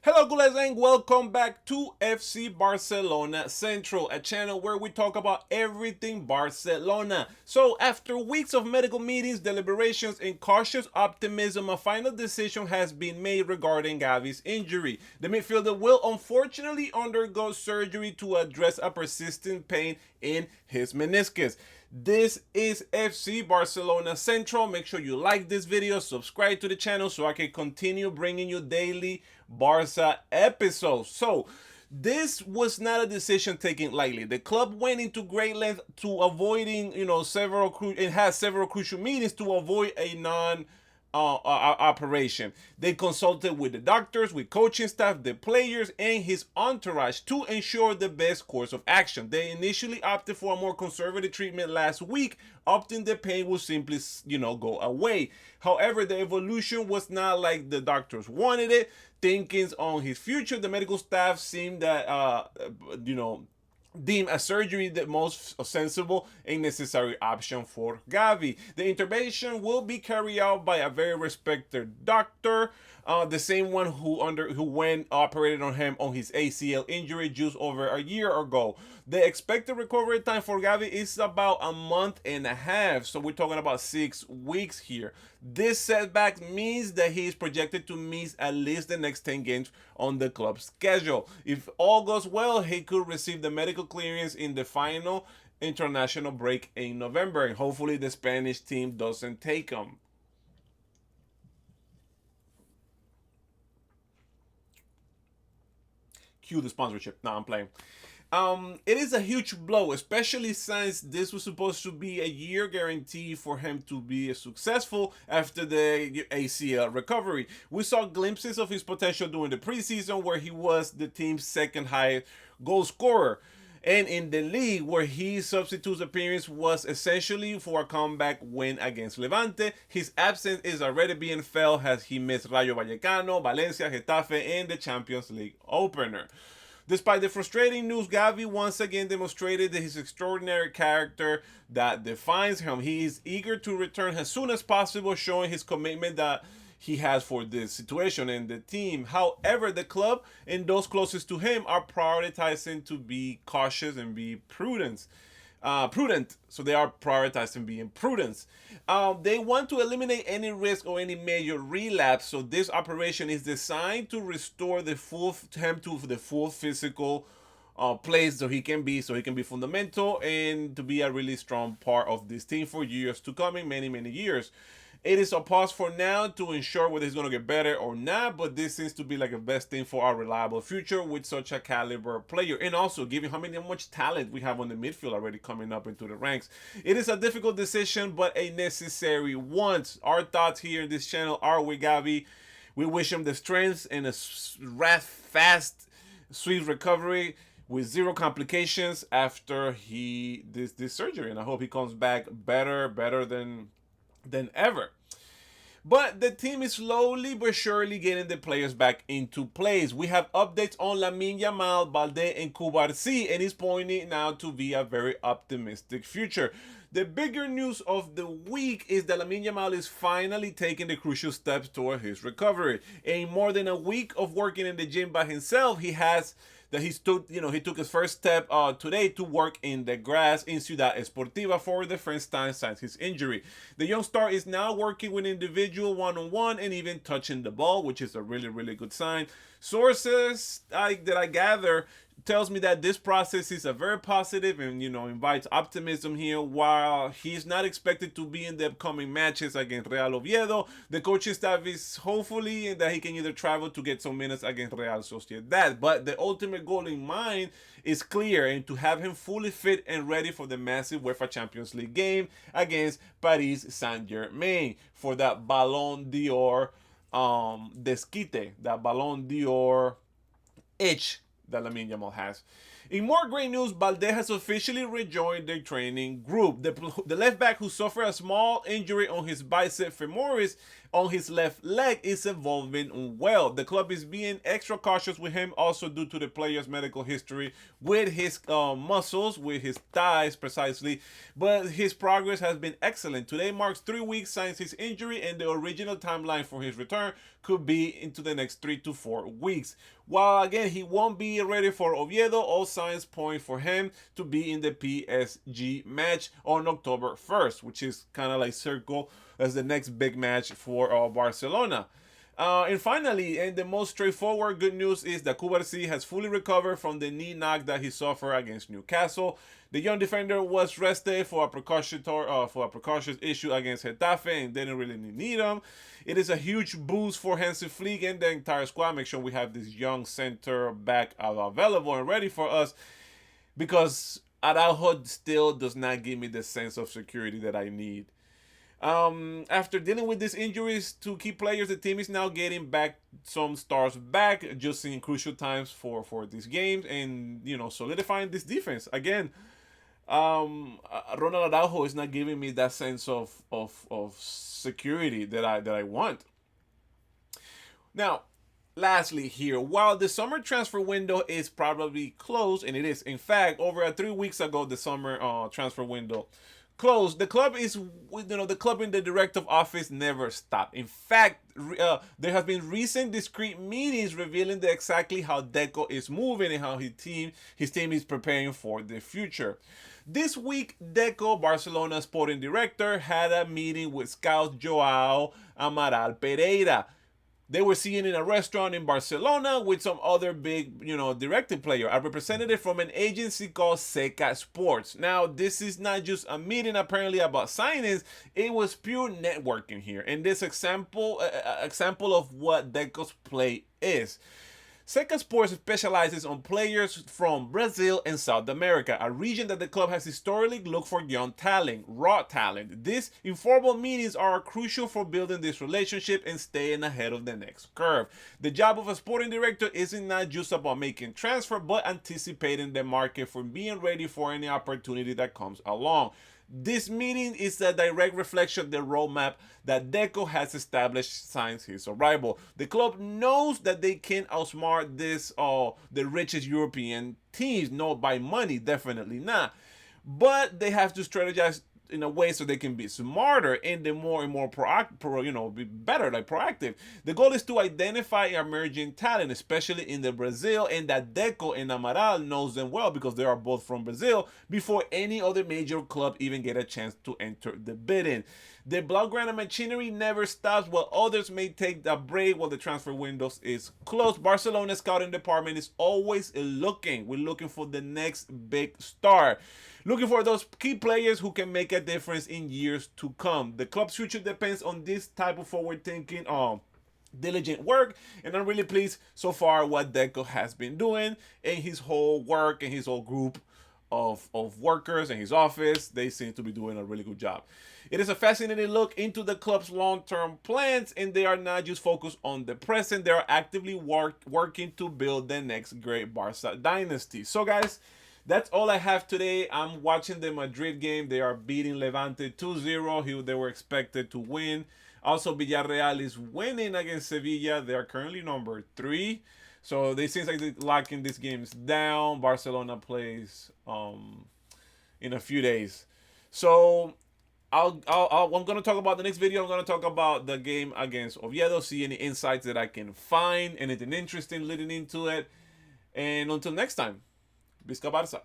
Hello guys and welcome back to FC Barcelona Central, a channel where we talk about everything Barcelona. So after weeks of medical meetings, deliberations and cautious optimism, a final decision has been made regarding Gavi's injury. The midfielder will unfortunately undergo surgery to address a persistent pain in his meniscus. This is FC Barcelona Central. Make sure you like this video, subscribe to the channel so I can continue bringing you daily Barca episodes. So, this was not a decision taken lightly. The club went into great length to avoiding, it has several crucial meetings to avoid a operation. They consulted with the doctors, with coaching staff, the players, and his entourage to ensure the best course of action. They initially opted for a more conservative treatment last week, opting the pain will simply, go away. However, the evolution was not like the doctors wanted it. Thinkings on his future, the medical staff seemed that, deem a surgery the most sensible and necessary option for Gavi. The intervention will be carried out by a very respected doctor, the same one who went operated on him on his ACL injury just over a year ago. The expected recovery time for Gavi is about a month and a half, so we're talking about 6 weeks here. This setback means that he is projected to miss at least the next 10 games on the club's schedule. If all goes well, he could receive the medical clearance in the final international break in November, and hopefully the Spanish team doesn't take him. Cue the sponsorship. No, I'm playing. It is a huge blow, especially since this was supposed to be a year guarantee for him to be successful after the ACL recovery. We saw glimpses of his potential during the preseason, where he was the team's second highest goal scorer, and in the league, where his substitute appearance was essentially for a comeback win against Levante. His absence is already being felt as he missed Rayo Vallecano, Valencia, Getafe, and the Champions League opener. Despite the frustrating news, Gavi once again demonstrated his extraordinary character that defines him. He is eager to return as soon as possible, showing his commitment that he has for this situation and the team. However, the club and those closest to him are prioritizing to be cautious and be prudent. So they are prioritizing being prudent. They want to eliminate any risk or any major relapse. So this operation is designed to restore the full physical place so he can be fundamental and to be a really strong part of this team for years to come, in many years. It is a pause for now to ensure whether he's going to get better or not, but this seems to be like the best thing for our reliable future with such a caliber player. And also, given how much talent we have on the midfield already coming up into the ranks, it is a difficult decision, but a necessary one. Our thoughts here in this channel are with Gavi. We wish him the strength and a fast, sweet recovery with zero complications after this surgery. And I hope he comes back better than ever. But the team is slowly but surely getting the players back into place. We have updates on Lamine Yamal, Balde, and Cubarsí, and it's pointing now to be a very optimistic future. The bigger news of the week is that Lamine Yamal is finally taking the crucial steps toward his recovery. In more than a week of working in the gym by himself, he took his first step today to work in the grass in Ciudad Esportiva for the first time since his injury. The young star is now working with individual one-on-one and even touching the ball, which is a really good sign. Sources that I gather tells me that this process is a very positive and invites optimism here. While he's not expected to be in the upcoming matches against Real Oviedo, the coaching staff is hopefully that he can either travel to get some minutes against Real Sociedad. But the ultimate goal in mind is clear, and to have him fully fit and ready for the massive UEFA Champions League game against Paris Saint-Germain for that Ballon d'Or desquite, that Ballon d'Or itch that Lamine Yamal has. In more great news, Balde has officially rejoined the training group. The left back, who suffered a small injury on his bicep femoris on his left leg is evolving well. The club is being extra cautious with him, also due to the player's medical history with his muscles, with his thighs precisely. But his progress has been excellent. Today marks 3 weeks since his injury, and the original timeline for his return could be into the next 3 to 4 weeks. While again he won't be ready for Oviedo, all signs point for him to be in the PSG match on October 1st, which is kind of like circle as the next big match for Barcelona. And finally, and the most straightforward good news is that Cubarsí has fully recovered from the knee knock that he suffered against Newcastle. The young defender was rested for a precautionary issue against Getafe and didn't really need him. It is a huge boost for Hansi Flick and the entire squad. Make sure we have this young center back available and ready for us, because Araujo still does not give me the sense of security that I need. After dealing with these injuries to key players, the team is now getting back some stars back just in crucial times for these games, and solidifying this defense again. Ronald Araujo is not giving me that sense of security that I want. Now, lastly here, while the summer transfer window is probably closed, and it is, in fact, over 3 weeks ago, the summer transfer window closed. The club the club in the directive office never stopped. In fact, there have been recent discreet meetings revealing exactly how Deco is moving and how his team is preparing for the future. This week, Deco, Barcelona sporting director, had a meeting with scout Joao Amaral Pereira. They were seen in a restaurant in Barcelona with some other big, directing player, a representative from an agency called Seca Sports. Now, this is not just a meeting apparently about signings. It was pure networking here. And this example of what Deco's play is. Seca Sports specializes on players from Brazil and South America, a region that the club has historically looked for young talent, raw talent. These informal meetings are crucial for building this relationship and staying ahead of the next curve. The job of a sporting director isn't not just about making transfer, but anticipating the market for being ready for any opportunity that comes along. This meeting is a direct reflection of the roadmap that Deco has established since his arrival. The club knows that they can outsmart the richest European teams, not by money, definitely not. But they have to strategize in a way so they can be smarter and the more and more be better, like proactive. The goal is to identify emerging talent, especially in the Brazil, and that Deco and Amaral knows them well because they are both from Brazil, before any other major club even get a chance to enter the bidding. The Blaugrana machinery never stops, while others may take a break while the transfer window is closed. Barcelona's scouting department is always looking. We're looking for the next big star. Looking for those key players who can make a difference in years to come. The club's future depends on this type of forward-thinking, diligent work, and I'm really pleased so far what Deco has been doing and his whole work and his whole group of workers and his office. They seem to be doing a really good job. It is a fascinating look into the club's long-term plans, and they are not just focused on the present. They are actively working to build the next great Barca dynasty. So guys, that's all I have today. I'm watching the Madrid game. They are beating Levante 2-0. They were expected to win. Also, Villarreal is winning against Sevilla. They are currently number 3. So they seem like they're locking these games down. Barcelona plays in a few days. So I'm going to talk about the next video. I'm going to talk about the game against Oviedo. See any insights that I can find. Anything interesting leading into it. And until next time. Visca Barça.